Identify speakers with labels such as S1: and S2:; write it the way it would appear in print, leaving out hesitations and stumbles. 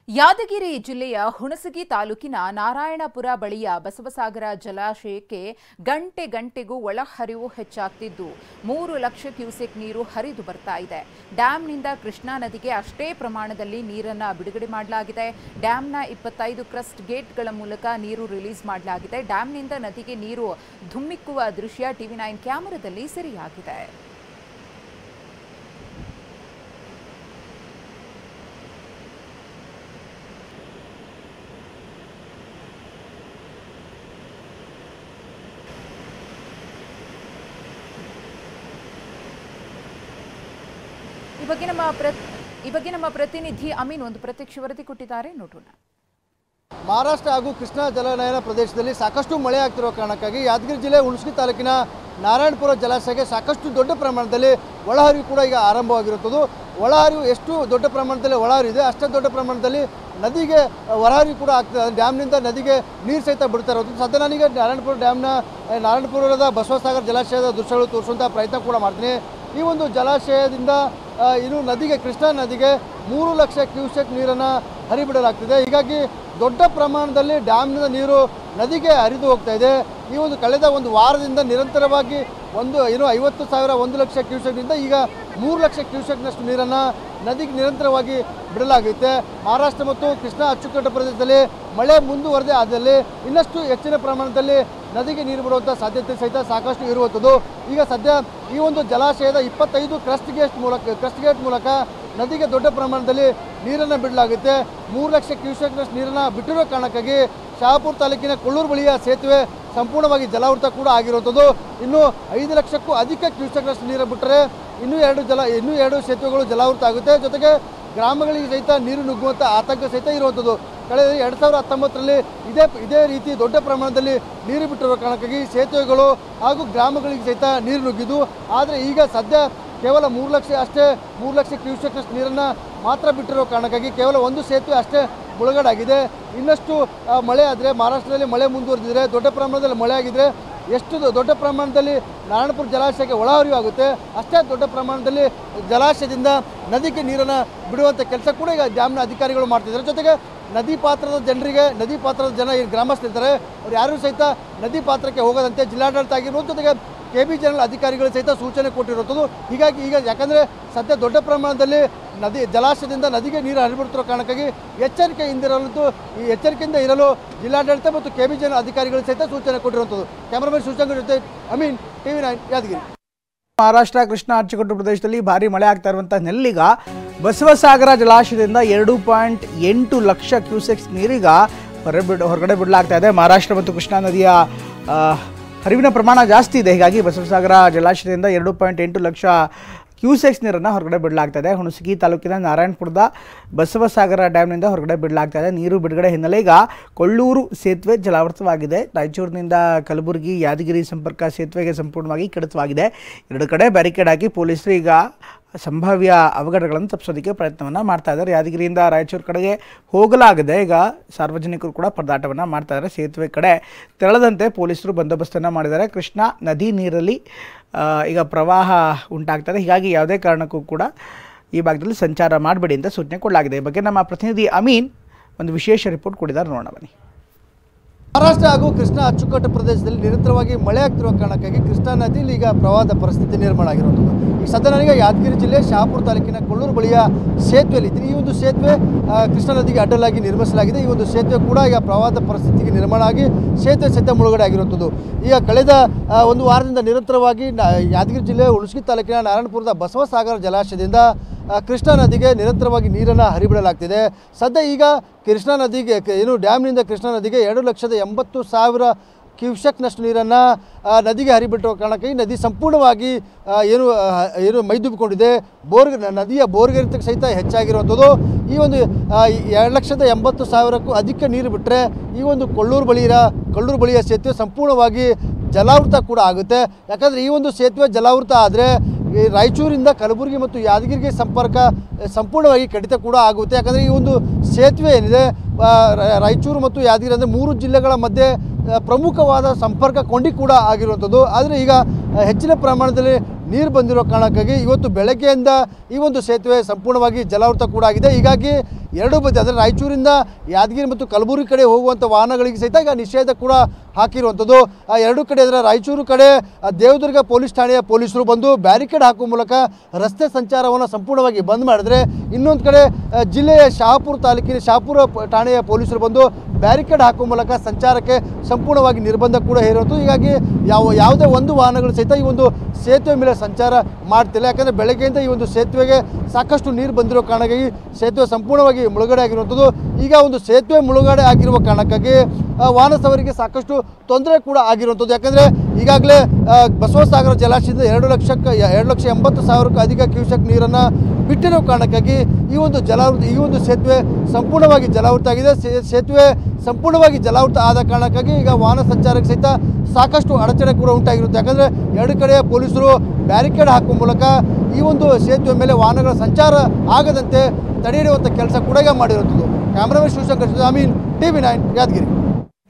S1: ಯಾದಗಿರಿ ಜಿಲ್ಲೆಯ ಹುಣಸಗಿ ತಾಲೂಕಿನ ನಾರಾಯಣಪುರ ಬಳಿಯ ಬಸವಸಾಗರ ಜಲಾಶಯಕ್ಕೆ ಗಂಟೆಗೂ ಒಳಹರಿವು ಹೆಚ್ಚಾಗ್ತಿದ್ದು 3 ಲಕ್ಷ ಕ್ಯೂಸೆಕ್ ನೀರು ಹರಿದು ಬರ್ತಾ ಇದೆ. ಡ್ಯಾಂನಿಂದ ಕೃಷ್ಣಾ ನದಿಗೆ ಅಷ್ಟೇ ಪ್ರಮಾಣದಲ್ಲಿ ನೀರನ್ನು ಬಿಡುಗಡೆ ಮಾಡಲಾಗಿದೆ. ಡ್ಯಾಂನ 25 ಕ್ರಸ್ಟ್ ಗೇಟ್ಗಳ ಮೂಲಕ ನೀರು ರಿಲೀಸ್ ಮಾಡಲಾಗಿದೆ. ಡ್ಯಾಂನಿಂದ ನದಿಗೆ ನೀರು ಧುಮ್ಮಿಕ್ಕುವ ದೃಶ್ಯ ಟಿವಿ9 ಕ್ಯಾಮೆರಾದಲ್ಲಿ ಸೆರೆಯಾಗಿದೆ. ಈ ಬಗ್ಗೆ ನಮ್ಮ ಪ್ರತಿನಿಧಿ ಅಮೀನ್ ಒಂದು ಪ್ರತ್ಯಕ್ಷ ವರದಿ ಕೊಟ್ಟಿದ್ದಾರೆ, ನೋಡೋಣ.
S2: ಮಹಾರಾಷ್ಟ್ರ ಹಾಗೂ ಕೃಷ್ಣಾ ಜಲಾನಯನ ಪ್ರದೇಶದಲ್ಲಿ ಸಾಕಷ್ಟು ಮಳೆ ಆಗ್ತಿರುವ ಕಾರಣಕ್ಕಾಗಿ ಯಾದಗಿರಿ ಜಿಲ್ಲೆ ಹುಣಸಗಿ ತಾಲೂಕಿನ ನಾರಾಯಣಪುರ ಜಲಾಶಯಕ್ಕೆ ಸಾಕಷ್ಟು ದೊಡ್ಡ ಪ್ರಮಾಣದಲ್ಲಿ ಒಳಹರಿವು ಕೂಡ ಈಗ ಆರಂಭವಾಗಿರುತ್ತದೆ. ಒಳಹರಿವು ಎಷ್ಟು ದೊಡ್ಡ ಪ್ರಮಾಣದಲ್ಲಿ ಒಳಹರಿವಿದೆ ಅಷ್ಟೇ ದೊಡ್ಡ ಪ್ರಮಾಣದಲ್ಲಿ ನದಿಗೆ ಹೊರಹರಿವು ಕೂಡ ಆಗ್ತದೆ. ಡ್ಯಾಮ್ನಿಂದ ನದಿಗೆ ನೀರು ಸಹಿತ ಬಿಡ್ತಾ ಇರೋದು. ಸದ್ಯ ನನಗೆ ನಾರಾಯಣಪುರದ ಬಸವಸಾಗರ ಜಲಾಶಯದ ದೃಶ್ಯಗಳು ತೋರಿಸುವಂಥ ಪ್ರಯತ್ನ ಕೂಡ ಮಾಡ್ತೀನಿ. ಈ ಒಂದು ಜಲಾಶಯದಿಂದ ಇನ್ನು ನದಿಗೆ ಕೃಷ್ಣಾ ನದಿಗೆ 3 ಲಕ್ಷ ಕ್ಯೂಸೆಕ್ ನೀರನ್ನು ಹರಿಬಿಡಲಾಗ್ತಿದೆ. ಹೀಗಾಗಿ ದೊಡ್ಡ ಪ್ರಮಾಣದಲ್ಲಿ ಡ್ಯಾಮ್ನಿಂದ ನೀರು ನದಿಗೆ ಹರಿದು ಹೋಗ್ತಾ ಇದೆ. ಈ ಒಂದು ಕಳೆದ ಒಂದು ವಾರದಿಂದ ನಿರಂತರವಾಗಿ 50,000 1 ಲಕ್ಷ ಕ್ಯೂಸೆಕ್ನಿಂದ ಈಗ 3 ಲಕ್ಷ ಕ್ಯೂಸೆಕ್ನಷ್ಟು ನೀರನ್ನು ನದಿಗೆ ನಿರಂತರವಾಗಿ ಬಿಡಲಾಗುತ್ತೆ. ಮಹಾರಾಷ್ಟ್ರ ಮತ್ತು ಕೃಷ್ಣಾ ಅಚ್ಚುಕಟ್ಟು ಪ್ರದೇಶದಲ್ಲಿ ಮಳೆ ಮುಂದುವರೆದೇ ಆದಲ್ಲಿ ಇನ್ನಷ್ಟು ಹೆಚ್ಚಿನ ಪ್ರಮಾಣದಲ್ಲಿ ನದಿಗೆ ನೀರು ಬಿಡುವಂಥ ಸಾಧ್ಯತೆ ಸಹಿತ ಸಾಕಷ್ಟು ಇರುವಂಥದ್ದು. ಈಗ ಸದ್ಯ ಈ ಒಂದು ಜಲಾಶಯದ 25 ಕ್ರಸ್ಟ್ ಗೇಟ್ ಮೂಲಕ ನದಿಗೆ ದೊಡ್ಡ ಪ್ರಮಾಣದಲ್ಲಿ ನೀರನ್ನು ಬಿಡಲಾಗುತ್ತೆ. 3 ಲಕ್ಷ ಕ್ಯೂಸೆಕ್ನಷ್ಟು ನೀರನ್ನು ಬಿಟ್ಟಿರೋ ಕಾರಣಕ್ಕಾಗಿ ಶಹಾಪುರ ತಾಲೂಕಿನ ಕೊಳ್ಳೂರು ಬಳಿಯ ಸೇತುವೆ ಸಂಪೂರ್ಣವಾಗಿ ಜಲಾವೃತ ಕೂಡ ಆಗಿರುವಂಥದ್ದು. ಇನ್ನು 5 ಲಕ್ಷಕ್ಕೂ ಅಧಿಕ ಕ್ಯೂಸೆಕ್ನಷ್ಟು ನೀರು ಬಿಟ್ಟರೆ ಇನ್ನೂ ಎರಡು ಸೇತುವೆಗಳು ಜಲಾವೃತ ಆಗುತ್ತೆ. ಜೊತೆಗೆ ಗ್ರಾಮಗಳಿಗೆ ಸಹಿತ ನೀರು ನುಗ್ಗುವಂಥ ಆತಂಕ ಸಹಿತ ಇರುವಂಥದ್ದು. ಕಳೆದ 2019ರಲ್ಲಿ ಇದೇ ರೀತಿ ದೊಡ್ಡ ಪ್ರಮಾಣದಲ್ಲಿ ನೀರು ಬಿಟ್ಟಿರೋ ಕಾರಣಕ್ಕಾಗಿ ಸೇತುವೆಗಳು ಹಾಗೂ ಗ್ರಾಮಗಳಿಗೆ ಸಹಿತ ನೀರು ನುಗ್ಗಿದ್ದು. ಆದರೆ ಈಗ ಸದ್ಯ ಕೇವಲ 3 ಲಕ್ಷ ಕ್ಯೂಸೆಕ್ನಷ್ಟು ನೀರನ್ನು ಮಾತ್ರ ಬಿಟ್ಟಿರೋ ಕಾರಣಕ್ಕಾಗಿ ಕೇವಲ ಒಂದು ಸೇತುವೆ ಅಷ್ಟೇ ಮುಳುಗಡಾಗಿದೆ. ಇನ್ನಷ್ಟು ಮಳೆ ಆದರೆ ಮಹಾರಾಷ್ಟ್ರದಲ್ಲಿ ಮಳೆ ಮುಂದುವರೆದಿದ್ರೆ ದೊಡ್ಡ ಪ್ರಮಾಣದಲ್ಲಿ ಮಳೆ ಆಗಿದ್ರೆ ಎಷ್ಟು ದೊಡ್ಡ ಪ್ರಮಾಣದಲ್ಲಿ ನಾರಾಯಣಪುರ ಜಲಾಶಯಕ್ಕೆ ಒಳಹರಿವು ಆಗುತ್ತೆ ಅಷ್ಟೇ ದೊಡ್ಡ ಪ್ರಮಾಣದಲ್ಲಿ ಜಲಾಶಯದಿಂದ ನದಿಗೆ ನೀರನ್ನು ಬಿಡುವಂಥ ಕೆಲಸ ಕೂಡ ಈಗ ಡ್ಯಾಮ್ನ ಅಧಿಕಾರಿಗಳು ಮಾಡ್ತಿದ್ದಾರೆ. ಜೊತೆಗೆ ನದಿ ಪಾತ್ರದ ಜನ ಏನು ಗ್ರಾಮಸ್ಥರಿರ್ತಾರೆ ಅವ್ರು ಯಾರೂ ಸಹಿತ ನದಿ ಪಾತ್ರಕ್ಕೆ ಹೋಗೋದಂತೆ ಜಿಲ್ಲಾಡಳಿತ ಆಗಿರ್ಬೋದು, ಜೊತೆಗೆ KBJNL ಅಧಿಕಾರಿಗಳು ಸಹಿತ ಸೂಚನೆ ಕೊಟ್ಟಿರುತ್ತದೆ. ಹೀಗಾಗಿ ಈಗ ಯಾಕಂದರೆ ಸದ್ಯ ದೊಡ್ಡ ಪ್ರಮಾಣದಲ್ಲಿ ಜಲಾಶಯದಿಂದ ನದಿಗೆ ನೀರು ಹರಿಬಿಡ್ತಿರೋ ಕಾರಣಕ್ಕಾಗಿ ಎಚ್ಚರಿಕೆಯಿಂದ ಇರಲು ಜಿಲ್ಲಾಡಳಿತ ಮತ್ತು KBJNL ಅಧಿಕಾರಿಗಳು ಸಹಿತ ಸೂಚನೆ ಕೊಟ್ಟಿರುವಂಥದ್ದು. ಕ್ಯಾಮರಾಮನ್ ಸೂಚನೆ ಜೊತೆ ಅಮೀನ್, ಟಿವಿ9 ಯಾದಗಿರಿ.
S3: ಮಹಾರಾಷ್ಟ್ರ ಕೃಷ್ಣಾ ಅಚ್ಚುಕಟ್ಟು ಪ್ರದೇಶದಲ್ಲಿ ಭಾರಿ ಮಳೆ ಆಗ್ತಾ ಇರುವಂಥ ನೆಲ್ಲಿಗ ಬಸವಸಾಗರ ಜಲಾಶಯದಿಂದ 2.8 ಲಕ್ಷ ಕ್ಯೂಸೆಕ್ಸ್ ನೀರೀಗ ಹೊರಗಡೆ ಬಿಡಲಾಗ್ತಾ ಇದೆ. ಮಹಾರಾಷ್ಟ್ರ ಮತ್ತು ಕೃಷ್ಣಾ ನದಿಯ ಹರಿವಿನ ಪ್ರಮಾಣ ಜಾಸ್ತಿ ಇದೆ. ಹೀಗಾಗಿ ಬಸವಸಾಗರ ಜಲಾಶಯದಿಂದ 2.8 ಲಕ್ಷ ಕ್ಯೂಸೆಕ್ಸ್ ನೀರನ್ನು ಹೊರಗಡೆ ಬಿಡಲಾಗ್ತಾ ಇದೆ. ಹುಣಸಗಿ ತಾಲೂಕಿನ ನಾರಾಯಣಪುರದ ಬಸವಸಾಗರ ಡ್ಯಾಮ್ನಿಂದ ಹೊರಗಡೆ ಬಿಡಲಾಗ್ತಾ ಇದೆ. ನೀರು ಬಿಡುಗಡೆ ಹಿನ್ನೆಲೆ ಈಗ ಕೊಳ್ಳೂರು ಸೇತುವೆ ಜಲಾವೃತವಾಗಿದೆ. ರಾಯಚೂರಿನಿಂದ ಕಲಬುರಗಿ ಯಾದಗಿರಿ ಸಂಪರ್ಕ ಸೇತುವೆಗೆ ಸಂಪೂರ್ಣವಾಗಿ ಕಡಿತವಾಗಿದೆ. ಎರಡು ಕಡೆ ಬ್ಯಾರಿಕೇಡ್ ಹಾಕಿ ಪೊಲೀಸರು ಈಗ ಸಂಭಾವ್ಯ ಅವಘಡಗಳನ್ನು ತಪ್ಪಿಸೋದಕ್ಕೆ ಪ್ರಯತ್ನವನ್ನು ಮಾಡ್ತಾ ಇದ್ದಾರೆ. ಯಾದಗಿರಿಯಿಂದ ರಾಯಚೂರು ಕಡೆಗೆ ಹೋಗಲಾಗದೆ ಈಗ ಸಾರ್ವಜನಿಕರು ಕೂಡ ಪರದಾಟವನ್ನು ಮಾಡ್ತಾ ಇದ್ದಾರೆ. ಸೇತುವೆ ಕಡೆ ತೆರಳದಂತೆ ಪೊಲೀಸರು ಬಂದೋಬಸ್ತನ್ನು ಮಾಡಿದ್ದಾರೆ. ಕೃಷ್ಣಾ ನದಿ ನೀರಲ್ಲಿ ಈಗ ಪ್ರವಾಹ ಉಂಟಾಗ್ತದೆ. ಹೀಗಾಗಿ ಯಾವುದೇ ಕಾರಣಕ್ಕೂ ಕೂಡ ಈ ಭಾಗದಲ್ಲಿ ಸಂಚಾರ ಮಾಡಬೇಡಿ ಅಂತ ಸೂಚನೆ ಕೊಡಲಾಗಿದೆ. ಈ ಬಗ್ಗೆ ನಮ್ಮ ಪ್ರತಿನಿಧಿ ಅಮೀನ್ ಒಂದು ವಿಶೇಷ ರಿಪೋರ್ಟ್ ಕೊಟ್ಟಿದ್ದಾರೆ, ನೋಡೋಣ ಬನ್ನಿ.
S2: ಮಹಾರಾಷ್ಟ್ರ ಹಾಗೂ ಕೃಷ್ಣಾ ಅಚ್ಚುಕಟ್ಟು ಪ್ರದೇಶದಲ್ಲಿ ನಿರಂತರವಾಗಿ ಮಳೆ ಆಗ್ತಿರುವ ಕಾರಣಕ್ಕಾಗಿ ಕೃಷ್ಣಾ ನದಿಯಲ್ಲಿ ಈಗ ಪ್ರವಾಹದ ಪರಿಸ್ಥಿತಿ ನಿರ್ಮಾಣ ಆಗಿರುವಂಥದ್ದು. ಈಗ ಸದ್ಯ ನನಗೆ ಯಾದಗಿರಿ ಜಿಲ್ಲೆ ಶಹಾಪುರ ತಾಲೂಕಿನ ಕೊಳ್ಳೂರು ಬಳಿಯ ಸೇತುವೆಯಲ್ಲಿ ಇದ್ದೀನಿ. ಈ ಒಂದು ಸೇತುವೆ ಕೃಷ್ಣಾ ನದಿಗೆ ಅಡ್ಡಲಾಗಿ ನಿರ್ಮಿಸಲಾಗಿದೆ. ಈ ಒಂದು ಸೇತುವೆ ಕೂಡ ಈಗ ಪ್ರವಾಹದ ಪರಿಸ್ಥಿತಿಗೆ ನಿರ್ಮಾಣ ಆಗಿ ಸೇತುವೆ ಸಹಿತ ಮುಳುಗಡೆ ಆಗಿರುವಂಥದ್ದು. ಈಗ ಕಳೆದ ಒಂದು ವಾರದಿಂದ ನಿರಂತರವಾಗಿ ಯಾದಗಿರಿ ಜಿಲ್ಲೆ ಹುಣಸಗಿ ತಾಲೂಕಿನ ನಾರಾಯಣಪುರದ ಬಸವಸಾಗರ ಜಲಾಶಯದಿಂದ ಕೃಷ್ಣಾ ನದಿಗೆ ನಿರಂತರವಾಗಿ ನೀರನ್ನು ಹರಿಬಿಡಲಾಗ್ತಿದೆ. ಸದ್ಯ ಈಗ ಕೃಷ್ಣಾ ನದಿಗೆ ಡ್ಯಾಮ್ನಿಂದ ಕೃಷ್ಣಾ ನದಿಗೆ 2,80,000 ಕ್ಯೂಸೆಕ್ನಷ್ಟು ನೀರನ್ನು ನದಿಗೆ ಹರಿಬಿಟ್ಟಿರೋ ಕಾರಣಕ್ಕಾಗಿ ನದಿ ಸಂಪೂರ್ಣವಾಗಿ ಮೈದುಂಬಿಕೊಂಡಿದೆ. ನದಿಯ ಬೋರ್ಗರಿತ ಸಹಿತ ಹೆಚ್ಚಾಗಿರುವಂಥದ್ದು. ಈ ಒಂದು 2,80,000ಕ್ಕೂ ಅಧಿಕ ನೀರು ಬಿಟ್ಟರೆ ಈ ಒಂದು ಕೊಳ್ಳೂರು ಬಳಿಯ ಸೇತುವೆ ಸಂಪೂರ್ಣವಾಗಿ ಜಲಾವೃತ ಕೂಡ ಆಗುತ್ತೆ. ಯಾಕಂದರೆ ಈ ಒಂದು ಸೇತುವೆ ಜಲಾವೃತ ಆದರೆ ರಾಯಚೂರಿಂದ ಕಲಬುರಗಿ ಮತ್ತು ಯಾದಗಿರಿಗೆ ಸಂಪರ್ಕ ಸಂಪೂರ್ಣವಾಗಿ ಕಡಿತ ಕೂಡ ಆಗುತ್ತೆ. ಯಾಕಂದರೆ ಈ ಒಂದು ಸೇತುವೆ ಏನಿದೆ ರಾಯಚೂರು ಮತ್ತು ಯಾದಗಿರಿ ಅಂದರೆ 3 ಜಿಲ್ಲೆಗಳ ಮಧ್ಯೆ ಪ್ರಮುಖವಾದ ಸಂಪರ್ಕ ಕೊಂಡಿ ಕೂಡ ಆಗಿರುವಂಥದ್ದು. ಆದರೆ ಈಗ ಹೆಚ್ಚಿನ ಪ್ರಮಾಣದಲ್ಲಿ ನೀರು ಬಂದಿರೋ ಕಾರಣಕ್ಕಾಗಿ ಇವತ್ತು ಬೆಳಗ್ಗೆಯಿಂದ ಈ ಒಂದು ಸೇತುವೆ ಸಂಪೂರ್ಣವಾಗಿ ಜಲಾವೃತ ಕೂಡ ಆಗಿದೆ. ಹೀಗಾಗಿ ಎರಡೂ ಬದಿ ಅಂದರೆ ರಾಯಚೂರಿಂದ ಯಾದಗಿರಿ ಮತ್ತು ಕಲಬುರಗಿ ಕಡೆ ಹೋಗುವಂಥ ವಾಹನಗಳಿಗೆ ಸಹಿತ ಈಗ ನಿಷೇಧ ಕೂಡ ಹಾಕಿರುವಂಥದ್ದು. ಎರಡೂ ಕಡೆ ಅಂದರೆ ರಾಯಚೂರು ಕಡೆ ದೇವದುರ್ಗ ಪೊಲೀಸ್ ಠಾಣೆಯ ಪೊಲೀಸರು ಬಂದು ಬ್ಯಾರಿಕೇಡ್ ಹಾಕುವ ಮೂಲಕ ರಸ್ತೆ ಸಂಚಾರವನ್ನು ಸಂಪೂರ್ಣವಾಗಿ ಬಂದ್ ಮಾಡಿದ್ರೆ, ಇನ್ನೊಂದು ಕಡೆ ಜಿಲ್ಲೆಯ ಶಹಾಪುರ ತಾಲೂಕಿನ ಶಹಾಪುರ ಠಾಣೆಯ ಪೊಲೀಸರು ಬಂದು ಬ್ಯಾರಿಕೇಡ್ ಹಾಕುವ ಮೂಲಕ ಸಂಚಾರಕ್ಕೆ ಸಂಪೂರ್ಣವಾಗಿ ನಿರ್ಬಂಧ ಕೂಡ ಹೇರಿರುವಂಥದ್ದು. ಹೀಗಾಗಿ ಯಾವುದೇ ಒಂದು ವಾಹನಗಳು ಸಹಿತ ಈ ಒಂದು ಸೇತುವೆ ಮೇಲೆ ಸಂಚಾರ ಮಾಡ್ತಿಲ್ಲ. ಯಾಕಂದರೆ ಬೆಳಗ್ಗೆಯಿಂದ ಈ ಒಂದು ಸೇತುವೆಗೆ ಸಾಕಷ್ಟು ನೀರು ಬಂದಿರೋ ಕಾರಣಕ್ಕಾಗಿ ಸೇತುವೆ ಸಂಪೂರ್ಣವಾಗಿ ಮುಳುಗಡೆ ಆಗಿರುವಂಥದ್ದು. ಈಗ ಒಂದು ಸೇತುವೆ ಮುಳುಗಡೆ ಆಗಿರುವ ಕಾರಣಕ್ಕಾಗಿ ವಾಹನ ಸವಾರಿಗೆ ಸಾಕಷ್ಟು ತೊಂದರೆ ಕೂಡ ಆಗಿರುವಂಥದ್ದು. ಯಾಕಂದರೆ ಈಗಾಗಲೇ ಬಸವಸಾಗರ ಜಲಾಶಯದಿಂದ 2,80,000ಕ್ಕೂ ಅಧಿಕ ಕ್ಯೂಸೆಕ್ ನೀರನ್ನು ಬಿಟ್ಟಿರೋ ಕಾರಣಕ್ಕಾಗಿ ಈ ಒಂದು ಸೇತುವೆ ಸಂಪೂರ್ಣವಾಗಿ ಜಲಾವೃತ ಆಗಿದೆ. ಸೇತುವೆ ಸಂಪೂರ್ಣವಾಗಿ ಜಲಾವೃತ ಆದ ಕಾರಣಕ್ಕಾಗಿ ಈಗ ವಾಹನ ಸಂಚಾರಕ್ಕೆ ಸಹಿತ ಸಾಕಷ್ಟು ಅಡಚಣೆ ಕೂಡ ಉಂಟಾಗಿರುತ್ತೆ. ಯಾಕಂದರೆ ಎರಡು ಕಡೆಯ ಪೊಲೀಸರು ಬ್ಯಾರಿಕೇಡ್ ಹಾಕುವ ಮೂಲಕ ಈ ಒಂದು ಸೇತುವೆ ಮೇಲೆ ವಾಹನಗಳ ಸಂಚಾರ ಆಗದಂತೆ ತಡೆ ಹಿಡಿಯುವಂಥ ಕೆಲಸ ಕೂಡ ಈಗ ಮಾಡಿರುತ್ತದೆ. ಕ್ಯಾಮ್ರಾಮನ್ ಶಿವಶಂಕರ್, ಟಿವಿ9 ಯಾದಗಿರಿ.